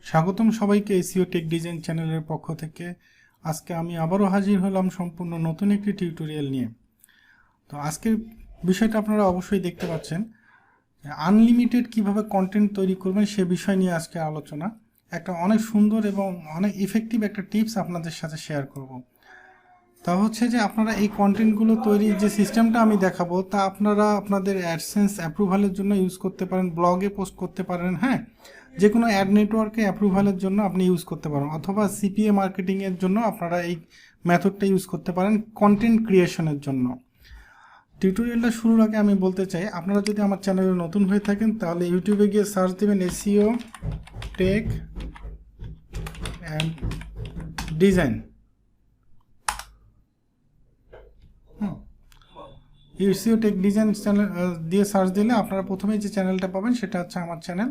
স্বাগতম সবাইকে SEO tech design চ্যানেলের পক্ষ থেকে। আজকে আমি আবারও হাজির হলাম সম্পূর্ণ নতুন একটি টিউটোরিয়াল নিয়ে। তো আজকের বিষয়টা আপনারা অবশ্যই দেখতে পাচ্ছেন, আনলিমিটেড কিভাবে কন্টেন্ট তৈরি করবেন সে বিষয় নিয়ে আজকে আলোচনা। একটা অনেক সুন্দর এবং অনেক ইফেক্টিভ একটা টিপস আপনাদের সাথে শেয়ার করব। তা হচ্ছে যে আপনারা এই কন্টেন্টগুলো তৈরির যে সিস্টেমটা আমি দেখাবো তা আপনারা আপনাদের অ্যাডসেন্স অ্যাপ্রুভালের জন্য ইউজ করতে পারেন, ব্লগে পোস্ট করতে পারেন, হ্যাঁ, যে কোনো অ্যাড নেটওয়ার্কে অ্যাপ্রুভালের জন্য আপনি ইউজ করতে পারেন, অথবা সিপিএ মার্কেটিংয়ের জন্য আপনারা এই মেথডটা ইউজ করতে পারেন কন্টেন্ট ক্রিয়েশনের জন্য। টিউটোরিয়ালটা শুরুর আগে আমি বলতে চাই, আপনারা যদি আমার চ্যানেলে নতুন হয়ে থাকেন তাহলে ইউটিউবে গিয়ে সার্চ দেবেন SEO tech and design. SEO tech design channel দিয়ে সার্চ দিলে আপনারা প্রথমে যে চ্যানেলটা পাবেন সেটা হচ্ছে আমার চ্যানেল।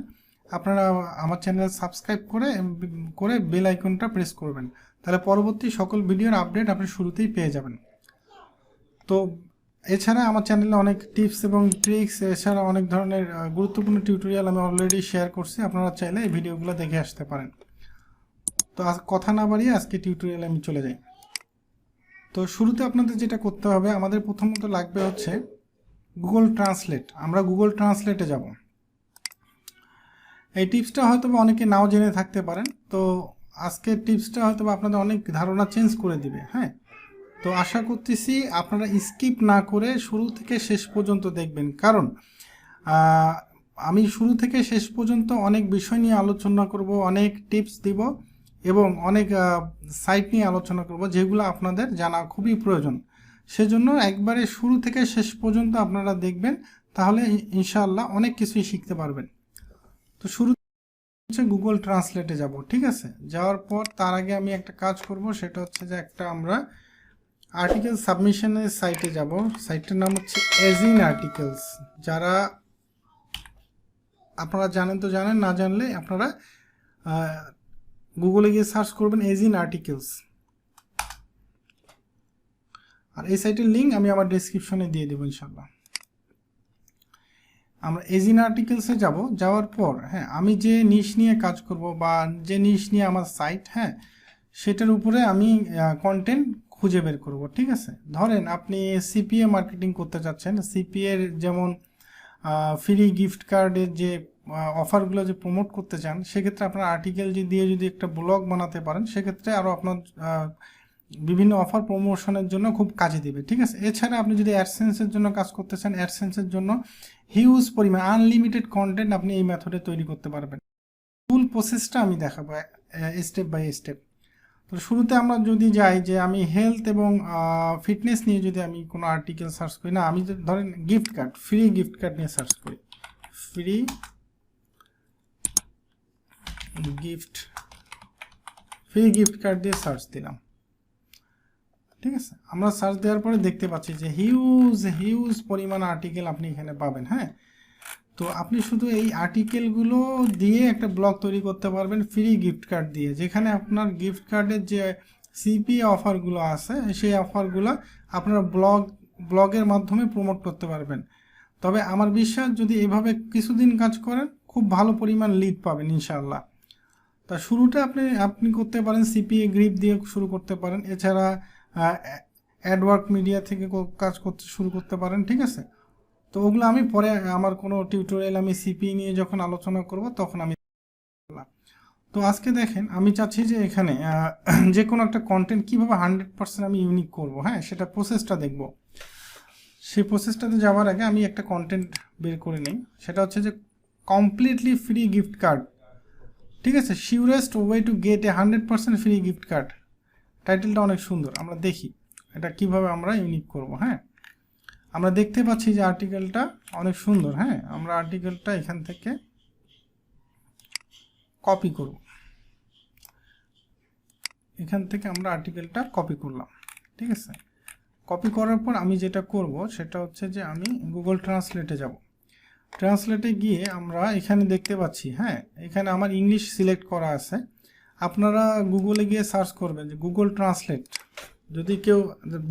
আপনারা আমার চ্যানেল সাবস্ক্রাইব করে বেল আইকনটা প্রেস করবেন, তাহলে পরবর্তী সকল ভিডিওর আপডেট আপনি শুরুতেই পেয়ে যাবেন। তো এছাড়া আমার চ্যানেলে অনেক টিপস এবং ট্রিক্স, এছাড়া অনেক ধরনের গুরুত্বপূর্ণ টিউটোরিয়াল আমি অলরেডি শেয়ার করছি, আপনারা চাইলে এই ভিডিওগুলো দেখে আসতে পারেন। তো কথা না বাড়িয়ে আজকে টিউটোরিয়ালে আমি চলে যাই। তো শুরুতে আপনাদের যেটা করতে হবে, আমাদের প্রথমত লাগবে হচ্ছে গুগল ট্রান্সলেট। আমরা গুগল ট্রান্সলেটে যাব। এই টিপসটা হয়তো অনেকে নাও জেনে থাকতে পারেন, তো আজকের টিপসটা হয়তো আপনাদের অনেক ধারণা চেঞ্জ করে দিবে। হ্যাঁ, তো আশা করতেছি আপনারা স্কিপ না করে শুরু থেকে শেষ পর্যন্ত দেখবেন, কারণ আমি শুরু থেকে শেষ পর্যন্ত অনেক বিষয় নিয়ে আলোচনা করব, অনেক টিপস দিব এবং অনেক সাইট নিয়ে আলোচনা করব যেগুলো আপনাদের জানা খুবই প্রয়োজন। সেজন্য একবারে শুরু থেকে শেষ পর্যন্ত আপনারা দেখবেন, তাহলে ইনশাআল্লাহ অনেক কিছুই শিখতে পারবেন। তো শুরু হচ্ছে গুগল ট্রান্সলেটে যাব, ঠিক আছে। যাওয়ার পর তার আগে আমি একটা কাজ করব, সেটা হচ্ছে যে আমরা আর্টিকেল সাবমিশনের সাইটে যাব। সাইটটার নাম হচ্ছে এজিন আর্টিকেলস। যারা আপনারা জানেন তো জানেন, না জানলে আপনারা গুগলে গিয়ে সার্চ করবেন এজিন আর্টিকেলস, আর এই সাইটের লিঙ্ক আমি আমার ডেসক্রিপশনে দিয়ে দেবো ইনশাল্লাহ। আমরা এজিন আর্টিকেলসে যাব। যাওয়ার পর হ্যাঁ, আমি যে নিশ নিয়ে কাজ করব বা যে নিশ নিয়ে আমার সাইট, হ্যাঁ, সেটার উপরে আমি কন্টেন্ট খুঁজে বের করব, ঠিক আছে। ধরেন আপনি সিপিএ মার্কেটিং করতে চাচ্ছেন, সিপিএর যেমন ফ্রি গিফট কার্ডের যে অফারগুলো যে প্রমোট করতে চান, সেক্ষেত্রে আপনার আর্টিকেল দিয়ে যদি একটা ব্লগ বানাতে পারেন, সেক্ষেত্রে আরও আপনার বিভিন্ন অফার প্রমোশনের জন্য খুব কাজে দেবে, ঠিক আছে। এছাড়া আপনি যদি অ্যাডসেন্সের জন্য কাজ করতে চান, অ্যাডসেন্সের জন্য হিউজ পরিমাণ আনলিমিটেড কন্টেন্ট আপনি এই মেথডে তৈরি করতে পারবেন। ফুল প্রসেসটা আমি দেখাবো স্টেপ বাই স্টেপ। তো শুরুতে আমরা যদি যাই যে আমি হেলথ এবং ফিটনেস নিয়ে যদি আমি কোনো আর্টিকেল সার্চ করি, না আমি ধরেন gift card, free gift card নিয়ে সার্চ করি, ফ্রি গিফট কার্ড দিয়ে সার্চ দিলাম, ঠিক আছে। আমরা সার্চ দেওয়ার পরে দেখতে পাচ্ছি যে হিউজ পরিমাণ আর্টিকেল আপনি এখানে পাবেন। হ্যাঁ, তো আপনি শুধু এই আর্টিকেলগুলো দিয়ে একটা ব্লগ তৈরি করতে পারবেন ফ্রি গিফট কার্ড দিয়ে, যেখানে আপনার গিফট কার্ডের যে সিপিএ অফারগুলো আছে সেই অফারগুলো আপনার ব্লগের মাধ্যমে প্রমোট করতে পারবেন। তবে আমার বিশ্বাস, যদি এভাবে কিছুদিন কাজ করেন, খুব ভালো পরিমাণ লিড পাবেন ইনশাআল্লাহ। তা শুরুটা আপনি করতে পারেন সিপিএ গ্রিপ দিয়ে শুরু করতে পারেন। এছাড়া অ্যাডওয়ার্ক মিডিয়া থেকে কাজ করতে শুরু করতে পারেন, ঠিক আছে। তো ওগুলো আমি পরে আমার কোনো টিউটোরিয়াল আমি সিপি নিয়ে যখন আলোচনা করব তখন আমি। তো আজকে দেখেন, আমি চাচ্ছি যে এখানে যে কোনো একটা কন্টেন্ট কীভাবে 100% আমি ইউনিক করব, হ্যাঁ, সেটা প্রসেসটা দেখব। সেই প্রসেসটাতে যাওয়ার আগে আমি একটা কন্টেন্ট বের করে নিই, সেটা হচ্ছে যে কমপ্লিটলি ফ্রি গিফট কার্ড, ঠিক আছে, surest way to get a 100% free gift card. টাইটেলটা অনেক সুন্দর, আমরা দেখি এটা কিভাবে আমরা ইউনিক করব। হ্যাঁ, আমরা দেখতে পাচ্ছি যে আর্টিকেলটা অনেক সুন্দর। হ্যাঁ, আমরা আর্টিকেলটা এখান থেকে কপি করব, এখান থেকে আমরা আর্টিকেলটা কপি করলাম, ঠিক আছে। কপি করার পর আমি যেটা করব সেটা হচ্ছে যে আমি গুগল ট্রান্সলেটে যাব। ট্রান্সলেটে গিয়ে আমরা এখানে দেখতে পাচ্ছি, হ্যাঁ, এখানে আমার ইংলিশ সিলেক্ট করা আছে। আপনারা গুগলে গিয়ে সার্চ করবেন যে গুগল ট্রান্সলেট, যদি কেউ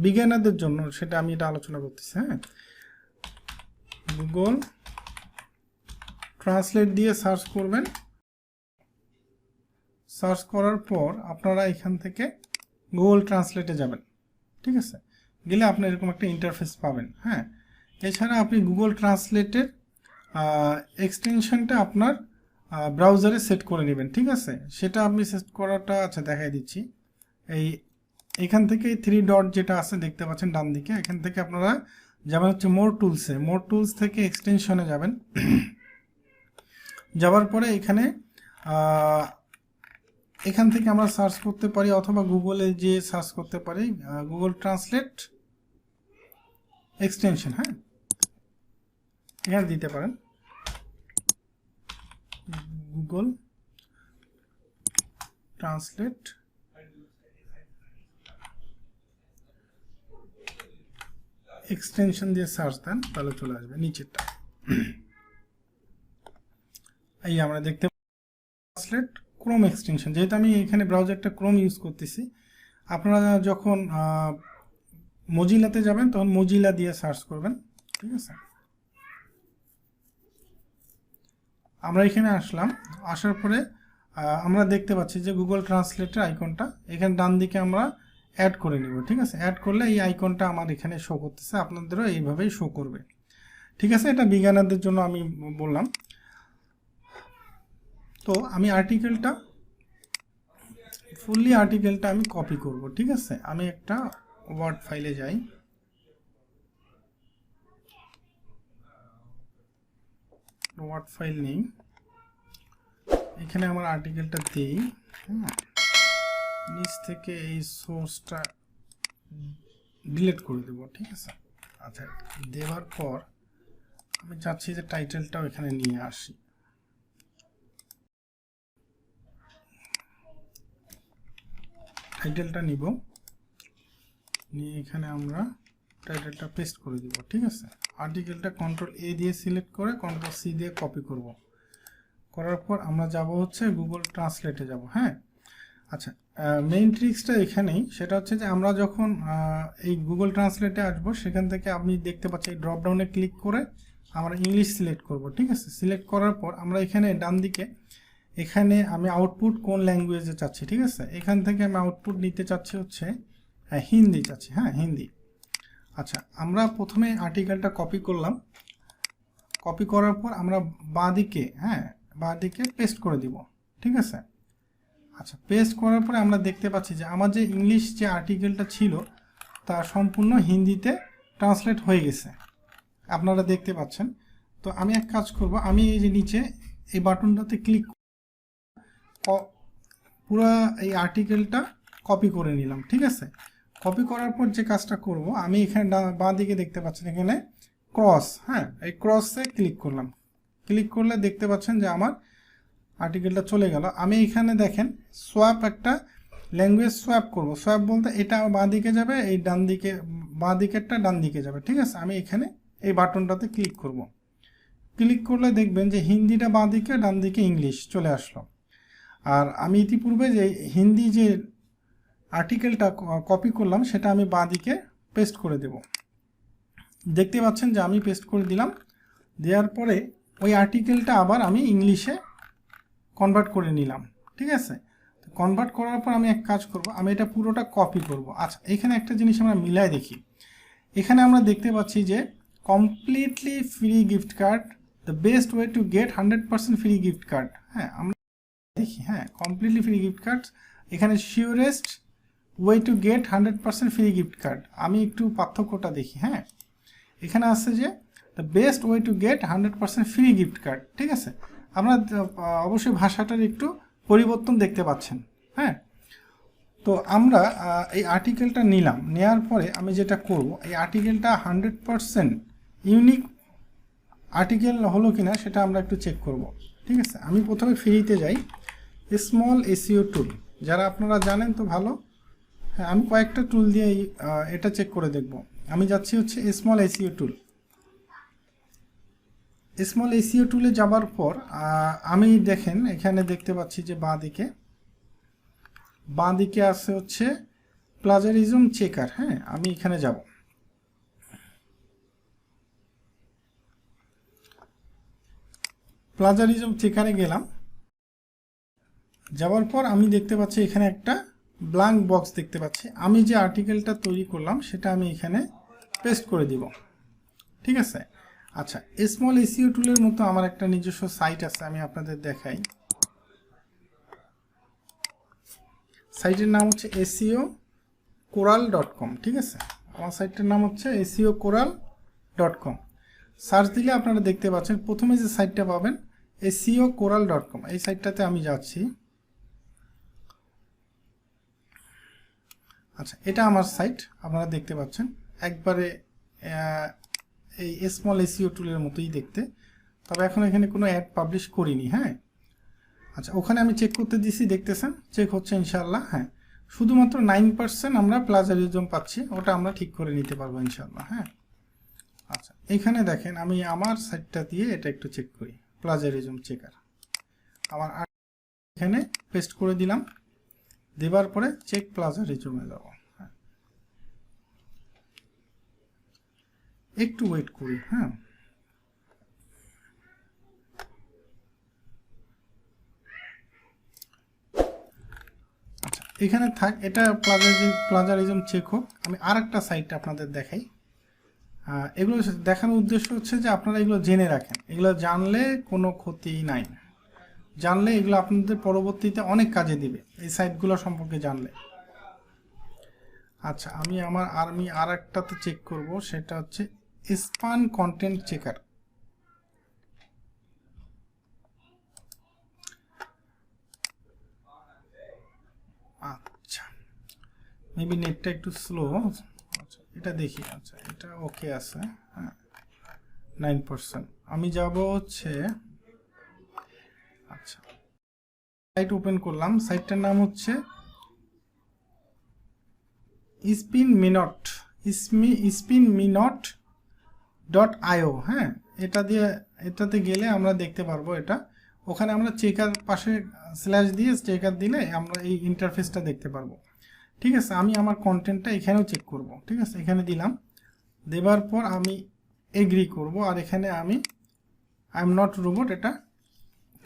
বিজ্ঞানীদের জন্য, সেটা আমি এটা আলোচনা করতেছি। হ্যাঁ, গুগল ট্রান্সলেট দিয়ে সার্চ করবেন, সার্চ করার পর আপনারা এখান থেকে গুগল ট্রান্সলেটে যাবেন, ঠিক আছে। গেলে আপনি এরকম একটা ইন্টারফেস পাবেন। হ্যাঁ, এছাড়া আপনি গুগল ট্রান্সলেটের এক্সটেনশনটা আপনার ব্রাউজারে সেট করে নেবেন, ঠিক আছে। সেটা আপনি সেট করাটা আচ্ছা দেখাই দিচ্ছি। এখান থেকে 3 ডট যেটা আছে দেখতে পাচ্ছেন ডান দিকে, এখান থেকে আপনারা যাবেন হচ্ছে মোর টুলসে। মোর টুলস থেকে এক্সটেনশনে যাবেন। যাওয়ার পরে এখান থেকে আমরা সার্চ করতে পারি, অথবা গুগলে যে সার্চ করতে পারি গুগল ট্রান্সলেট এক্সটেনশন। হ্যাঁ, এখানে দিতে পারেন গুগল ট্রান্সলেট এক্সটেনশন দিয়ে সার্চ দেন, তাহলে চলে আসবে নিচেরটা। এই আমরা দেখতে ট্রান্সলেট ক্রোম এক্সটেনশন, যেহেতু আমি এখানে ব্রাউজারটা ক্রোম ইউজ করতেছি, আপনারা যখন মজিলাতে যাবেন তখন মজিলা দিয়ে সার্চ করবেন, ঠিক আছে। আমরা এখানে আসলাম, আসার পরে আমরা দেখতে পাচ্ছি যে গুগল ট্রান্সলেটের আইকনটা এখানে ডান দিকে আমরা অ্যাড করে নিব, ঠিক আছে। অ্যাড করলে এই আইকনটা আমার এখানে শো করতেছে, আপনাদেরও এইভাবেই শো করবে, ঠিক আছে। এটা বিজ্ঞানীদের জন্য আমি বললাম। তো আমি ফুললি আর্টিকেলটা আমি কপি করব, ঠিক আছে। আমি একটা ওয়ার্ড ফাইলে যাই, ওয়ার্ড ফাইল নেই, এখানে আমার আর্টিকেলটা দিই। নিচ থেকে এই সোর্সটা ডিলিট করে দেব, ঠিক আছে। আচ্ছা, দেওয়ার পর আমি চাচ্ছি যে টাইটেলটাও এখানে নিয়ে আসি। টাইটেলটা নিব, নিয়ে এখানে আমরা টাইটেলটা পেস্ট করে দিব, ঠিক আছে। আর্টিকেলটা কন্ট্রোল এ দিয়ে সিলেক্ট করে কন্ট্রোল সি দিয়ে কপি করব। করার পর আমরা যাব হচ্ছে গুগল ট্রান্সলেটে যাব। হ্যাঁ, আচ্ছা, মেইন ট্রিক্সটা এখানেই, সেটা হচ্ছে যে আমরা যখন এই গুগল ট্রান্সলেটে আসবো, সেখান থেকে আপনি দেখতে পাচ্ছেন এই ড্রপ ডাউনে ক্লিক করে আমরা ইংলিশ সিলেক্ট করব, ঠিক আছে। সিলেক্ট করার পর আমরা এখানে ডান দিকে এখানে আমি আউটপুট কোন ল্যাঙ্গুয়েজে চাচ্ছি, ঠিক আছে। এখান থেকে আমি আউটপুট নিতে চাচ্ছি হচ্ছে হিন্দি চাচ্ছি। হ্যাঁ, হিন্দি। আচ্ছা, আমরা প্রথমে আর্টিকেলটা কপি করলাম, কপি করার পর আমরা বাঁদিকে পেস্ট করে দিব, ঠিক আছে। আচ্ছা, পেস্ট করার পরে আমরা দেখতে পাচ্ছি যে আমার যে ইংলিশ যে আর্টিকেলটা ছিল তা সম্পূর্ণ হিন্দিতে ট্রান্সলেট হয়ে গেছে, আপনারা দেখতে পাচ্ছেন। তো আমি এক কাজ করব, আমি এই যে নিচে এই বাটনটাতে ক্লিক পুরো এই আর্টিকেলটা কপি করে নিলাম, ঠিক আছে। কপি করার পর যে কাজটা করব, আমি এখানে বাঁ দিকে দেখতে পাচ্ছেন এখানে ক্রস, হ্যাঁ, এই ক্রসে ক্লিক করলাম। ক্লিক করলে দেখতে পাচ্ছেন যে আমার আর্টিকেলটা চলে গেল। আমি এখানে দেখেন একটা ল্যাঙ্গুয়েজ সোয়াপ করব। সোয়াপ বলতে এটা বাঁ দিকে যাবে, এই ডান দিকে বাঁ দিকেরটা ডান দিকে যাবে, ঠিক আছে। আমি এখানে এই বাটনটাতে ক্লিক করব। ক্লিক করলে দেখবেন যে হিন্দিটা বাঁ দিকে, ডান দিকে ইংলিশ চলে আসলো। আর আমি ইতিপূর্বে যে হিন্দি যে আর্টিকেলটা কপি করলাম সেটা আমি বাঁ দিকে পেস্ট করে দেব। দেখতে পাচ্ছেন যে আমি পেস্ট করে দিলাম। দেওয়ার পরে ওই আর্টিকেলটা আবার আমি ইংলিশে কনভার্ট করে নিলাম, ঠিক আছে। কনভার্ট করার পর আমি এক কাজ করব, আমি এটা পুরোটা কপি করব। আচ্ছা, এখানে একটা জিনিস আমরা মিলাই দেখি। এখানে আমরা দেখতে পাচ্ছি যে completely free gift card, the best way to get 100% free gift card. হ্যাঁ, আমরা দেখি, হ্যাঁ, কমপ্লিটলি ফ্রি গিফট কার্ড, এখানে surest way to get 100% free gift card. আমি একটু পার্থক্যটা দেখি। হ্যাঁ, এখানে আছে যে the best way to get 100% free gift card, ঠিক আছে। আমরা অবশ্যই ভাষাটার একটু পরিবর্তন দেখতে পাচ্ছেন। হ্যাঁ, তো আমরা এই আর্টিকেলটা নিলাম, নেওয়ার পরে আমি যেটা করব, এই আর্টিকেলটা 100% ইউনিক আর্টিকেল হলো কিনা সেটা আমরা একটু চেক করব, ঠিক আছে। আমি প্রথমে ফ্রিতে যাই, স্মল এসইও টুল, যারা আপনারা জানেন তো ভালো। হ্যাঁ, আমি কয়েকটা টুল দিয়ে এটা চেক করে দেখব। আমি যাচ্ছি হচ্ছে স্মল এসইও টুল। স্মল এসইও টুলে যাবার পর আমি দেখেন এখানে দেখতে পাচ্ছি যে বাঁ দিকে আছে হচ্ছে প্লাজারিজম চেকার। হ্যাঁ, আমি এখানে যাব। প্লাজারিজম চেকারে গেলাম, যাওয়ার পর আমি দেখতে পাচ্ছি এখানে একটা ব্ল্যাঙ্ক বক্স দেখতে পাচ্ছি। আমি যে আর্টিকেলটা তৈরি করলাম সেটা আমি এখানে পেস্ট করে দিব, ঠিক আছে। আচ্ছা, স্মল এসইও টুলের মতো আমার একটা নিজস্ব সাইট আছে, আমি আপনাদের দেখাই। সাইটের নাম হচ্ছে SEOcoral.com, ঠিক আছে। আমার সাইটটার নাম হচ্ছে SEOcoral.com। সার্চ দিলে আপনারা দেখতে পাচ্ছেন প্রথমে যে সাইটটা পাবেন SEOcoral.com, এই সাইটটাতে আমি যাচ্ছি। আচ্ছা, এটা আমার সাইট, আপনারা দেখতে পাচ্ছেন একবারে এই স্মল এসইও টুলের মতোই দেখতে, তবে এখন এখানে কোনো অ্যাড পাবলিশ করিনি। হ্যাঁ, আচ্ছা, ওখানে আমি চেক করতে দিছি, দেখতেছেন চেক হচ্ছে ইনশাআল্লাহ। হ্যাঁ, শুধুমাত্র 9% আমরা প্লাজারিজম পাচ্ছি, ওটা আমরা ঠিক করে নিতে পারবো ইনশাআল্লাহ। হ্যাঁ, আচ্ছা, এখানে দেখেন আমি আমার সাইটটা দিয়ে এটা একটু চেক করি, প্লাজারিজম চেকার। আমার এখানে পেস্ট করে দিলাম, দেবার পরে চেক প্লাজারিজমে যাব। হ্যাঁ, একটু ওয়েট করি। হ্যাঁ, আচ্ছা, এখানে থাক, এটা প্লাজারিজম চেক হোক। আমি আর একটা সাইট আপনাদের দেখাই। এগুলো দেখানোর উদ্দেশ্য হচ্ছে যে আপনারা এগুলো জেনে রাখেন, এগুলো জানলে কোনো ক্ষতি নাই, জানলে এগুলো আপনাদের পরবর্তীতে অনেক কাজে দিবে এই সাইটগুলো সম্পর্কে জানলে। আচ্ছা, আমি আর একটাতে চেক করব, সেটা হচ্ছে স্পান কন্টেন্ট চেকার। আচ্ছা, মেবি নেটটা একটু স্লো। আচ্ছা, এটা দেখি। আচ্ছা, এটা ওকে আছে। হ্যাঁ, 9%। আমি যাব হচ্ছে, আচ্ছা, সাইট ওপেন করলাম, সাইটটার নাম হচ্ছে spinminot.io। হ্যাঁ, এটাতে গেলে আমরা দেখতে পারবো এটা। ওখানে আমরা চেকার পাশে স্ল্যাশ দিয়ে চেকার দিলে আমরা এই ইন্টারফেসটা দেখতে পারবো, ঠিক আছে। আমি আমার কন্টেন্টটা এখানেও চেক করব, ঠিক আছে। এখানে দিলাম, দেবার পর আমি এগ্রি করব, আর এখানে আমি আই এম নট রোবট এটা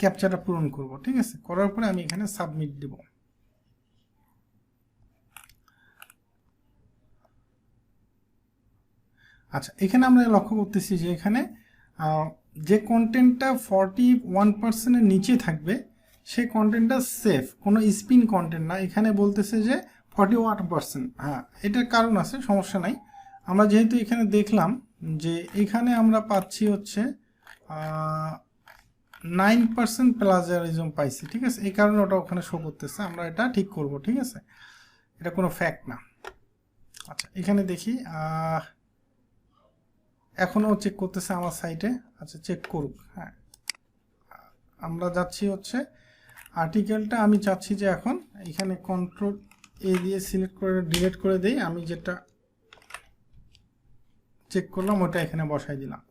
ক্যাপচারটা পূরণ করব, ঠিক আছে। করার পরে আমি এখানে সাবমিট দেব। আচ্ছা, এখানে আমরা লক্ষ্য করতেছি যে এখানে যে কন্টেন্টটা 41%-এর নিচে থাকবে সেই কন্টেন্টটা সেফ, কোনো স্পিন কন্টেন্ট না। এখানে বলতেছে যে 41%। হ্যাঁ, এটার কারণ আছে, সমস্যা নাই। আমরা যেহেতু এখানে দেখলাম যে এখানে আমরা পাচ্ছি হচ্ছে 9% প্লাজারিজম পাইছি, ঠিক আছে। এই কারণে ওটা ওখানে শো করতেছে, আমরা এটা ঠিক করব, ঠিক আছে। এটা কোনো ফ্যাক্ট না। আচ্ছা, এখানে দেখি এখনও চেক করতেছে আমার সাইটে। আচ্ছা, চেক করুক। হ্যাঁ, আমরা যাচ্ছি হচ্ছে আর্টিকেলটা, আমি চাচ্ছি যে এখন এখানে কন্ট্রোল এ দিয়ে সিলেক্ট করে ডিলিট করে দেই। আমি যেটা চেক করলাম ওটা এখানে বসাই দিলাম।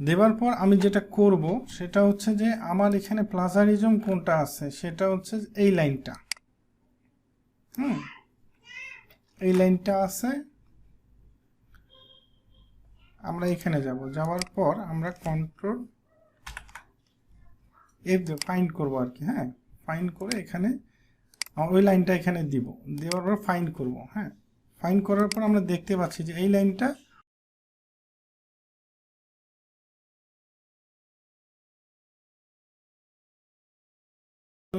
দেবার পর আমি যেটা করব সেটা হচ্ছে যে আমার এখানে প্লাজারিজম কোনটা আছে, সেটা হচ্ছে এই লাইনটা। এই লাইনটা আছে, আমরা এখানে যাব। যাওয়ার পর আমরা কন্ট্রোল এফ দিয়ে ফাইন্ড করবো আর কি। হ্যাঁ, ফাইন্ড করে এখানে ওই লাইনটা এখানে দিব, দেওয়ার পর ফাইন্ড করব। হ্যাঁ, ফাইন্ড করার পর আমরা দেখতে পাচ্ছি যে এই লাইনটা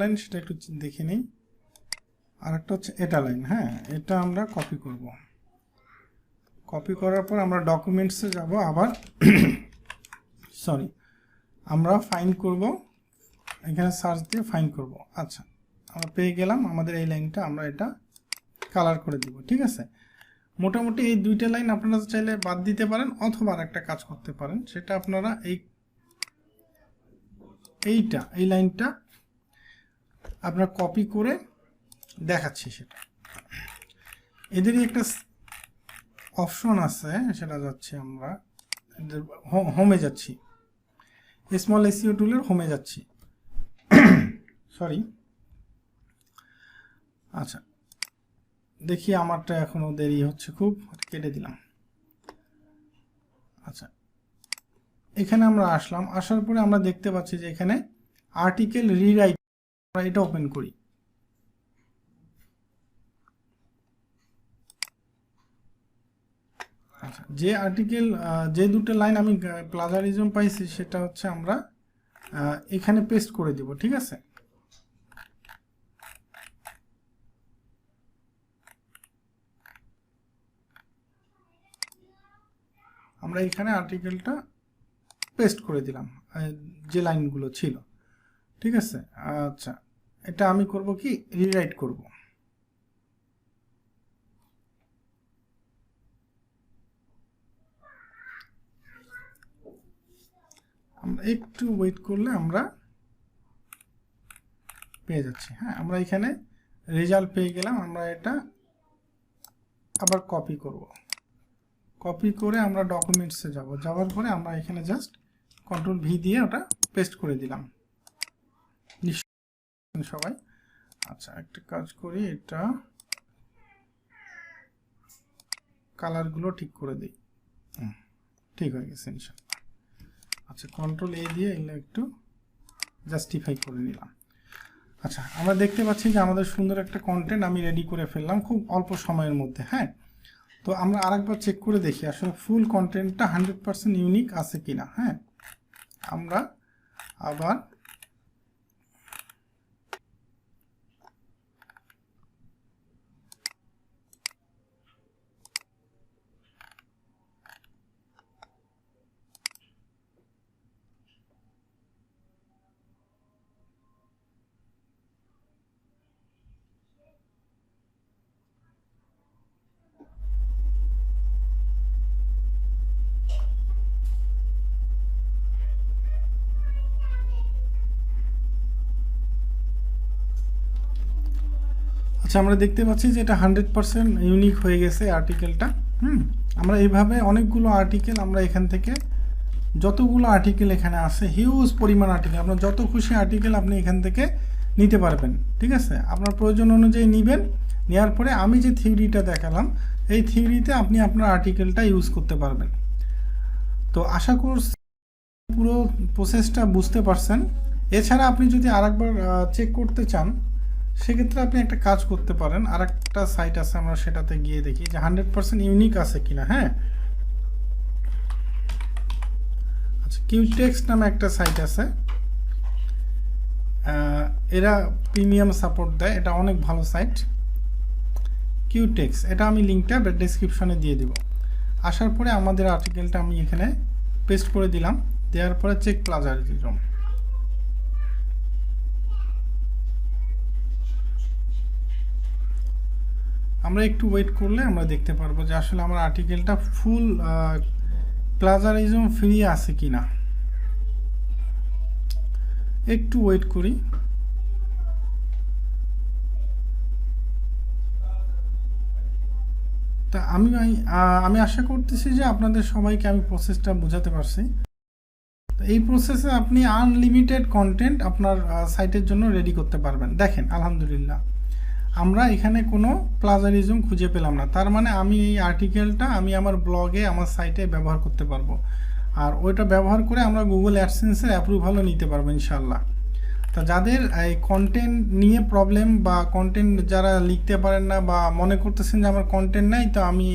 লাইন, সেটা একটু দেখে নিই। আর একটা হচ্ছে এটা লাইন। হ্যাঁ, এটা আমরা কপি করব। কপি করার পর আমরা ডকুমেন্টসে যাব, আবার সরি, আমরা ফাইন্ড করব, এখানে সার্চ দিয়ে ফাইন্ড করব। আচ্ছা, আমরা পেয়ে গেলাম আমাদের এই লাইনটা, আমরা এটা কালার করে দিব, ঠিক আছে। মোটামুটি এই দুইটা লাইন আপনারা চাইলে বাদ দিতে পারেন, অথবা একটা কাজ করতে পারেন, সেটা আপনারা এই লাইনটা আপনারা কপি করে দেখাচ্ছি। সেটা এদেরই একটা অপশন আছে, সেটা যাচ্ছে আমরা হোমে যাচ্ছি, স্মল এসইও টুলের হোমে যাচ্ছি। সরি, আচ্ছা, দেখি আমারটা এখনো দেরি হচ্ছে খুব, কেটে দিলাম। আচ্ছা, এখানে আমরা আসলাম, আসার পরে আমরা দেখতে পাচ্ছি যে এখানে আর্টিকেল রিরাইট আমরা এটা ওপেন করি। আচ্ছা, যে আর্টিকেল যে দুটো লাইন আমি প্লাজারিজম পাইছি সেটা হচ্ছে আমরা এখানে পেস্ট করে দিব, ঠিক আছে। আমরা এখানে আর্টিকেলটা পেস্ট করে দিলাম যে লাইনগুলো ছিল, ঠিক আছে। আচ্ছা, এটা আমি করব কি, রিরাইট করব। আমরা একটু ওয়েট করলে আমরা পেয়ে যাচ্ছি। হ্যাঁ, আমরা এখানে রেজাল্ট পেয়ে গেলাম। আমরা এটা আবার কপি করব। কপি করে আমরা ডকুমেন্টসে যাব, যাওয়ার পরে আমরা এখানে জাস্ট কন্ট্রোল ভি দিয়ে ওটা পেস্ট করে দিলাম সবাই। আচ্ছা, একটা কাজ করি, এটা কালারগুলো ঠিক করে দিই। ঠিক হয়ে গেছে ইনশাআল্লাহ। আচ্ছা, কন্ট্রোল এ দিয়ে এগুলো একটু জাস্টিফাই করে নিলাম। আচ্ছা, আমরা দেখতে পাচ্ছি যে আমাদের সুন্দর একটা কন্টেন্ট আমি রেডি করে ফেললাম খুব অল্প সময়ের মধ্যে। হ্যাঁ, তো আমরা আরেকবার চেক করে দেখি আসলে ফুল কন্টেন্টটা 100% ইউনিক আছে কিনা। হ্যাঁ, আমরা আবার আমরা দেখতে পাচ্ছি যে এটা 100% ইউনিক হয়ে গেছে আর্টিকেলটা। আমরা এইভাবে অনেকগুলো আর্টিকেল আমরা এখান থেকে যতগুলো আর্টিকেল এখানে আছে, হিউজ পরিমাণ আর্টিকেল, আপনার যত খুশি আর্টিকেল আপনি এখান থেকে নিতে পারবেন, ঠিক আছে। আপনার প্রয়োজন অনুযায়ী নেবেন, নেওয়ার পরে আমি যে থিওরিটা দেখালাম এই থিওরিতে আপনি আপনার আর্টিকেলটা ইউজ করতে পারবেন। তো আশা করছি পুরো প্রসেসটা বুঝতে পারছেন। এছাড়া আপনি যদি আরেকবার চেক করতে চান সেক্ষেত্রে আপনি একটা কাজ করতে পারেন, আরেকটা সাইট আছে, আমরা সেটাতে গিয়ে দেখি যে 100% ইউনিক আছে কিনা। হ্যাঁ, আচ্ছা, কিউটেক্সট নামে একটা সাইট আছে, এরা প্রিমিয়াম সাপোর্ট দেয়, এটা অনেক ভালো সাইট কিউটেক্স। এটা আমি লিঙ্কটা ডেসক্রিপশনে দিয়ে দেব। আসার পরে আমাদের আর্টিকেলটা আমি এখানে পেস্ট করে দিলাম, দেওয়ার পরে চেক প্লাজারিজম। আমরা একটু ওয়েট করলে আমরা দেখতে পারবো যে আসলে আমার আর্টিকেলটা ফুল প্লাজারিজম ফ্রি আছে কিনা। একটু ওয়েট করি। তা আমি আশা করতেছি যে আপনাদের সবাইকে আমি প্রসেসটা বোঝাতে পারছি। এই প্রসেসে আপনি আনলিমিটেড কন্টেন্ট আপনার সাইটের জন্য রেডি করতে পারবেন। দেখেন, আলহামদুলিল্লাহ আমরা এখানে কোনো প্লাজারিজম খুঁজে পেলাম না, তার মানে আমি এই আর্টিকেলটা আমি আমার ব্লগে আমার সাইটে ব্যবহার করতে পারবো, আর ওইটা ব্যবহার করে আমরা গুগল অ্যাডসেন্সের অ্যাপ্রুভালও নিতে পারবো ইনশাল্লাহ। তা যাদের এই কন্টেন্ট নিয়ে প্রবলেম বা কন্টেন্ট যারা লিখতে পারেন না বা মনে করতেছেন যে আমার কন্টেন্ট নাই, তো আমি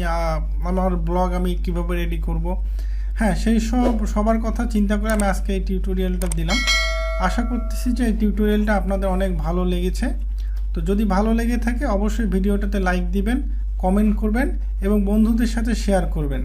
আমার ব্লগ আমি কিভাবে রেডি করব, হ্যাঁ, সেই সবার কথা চিন্তা করে আমি আজকে এই টিউটোরিয়ালটা দিলাম। আশা করতেছি যে এই টিউটোরিয়ালটা আপনাদের অনেক ভালো লেগেছে। তো যদি ভালো লেগে থাকে অবশ্যই ভিডিওটাতে লাইক দিবেন, কমেন্ট করবেন এবং বন্ধুদের সাথে শেয়ার করবেন।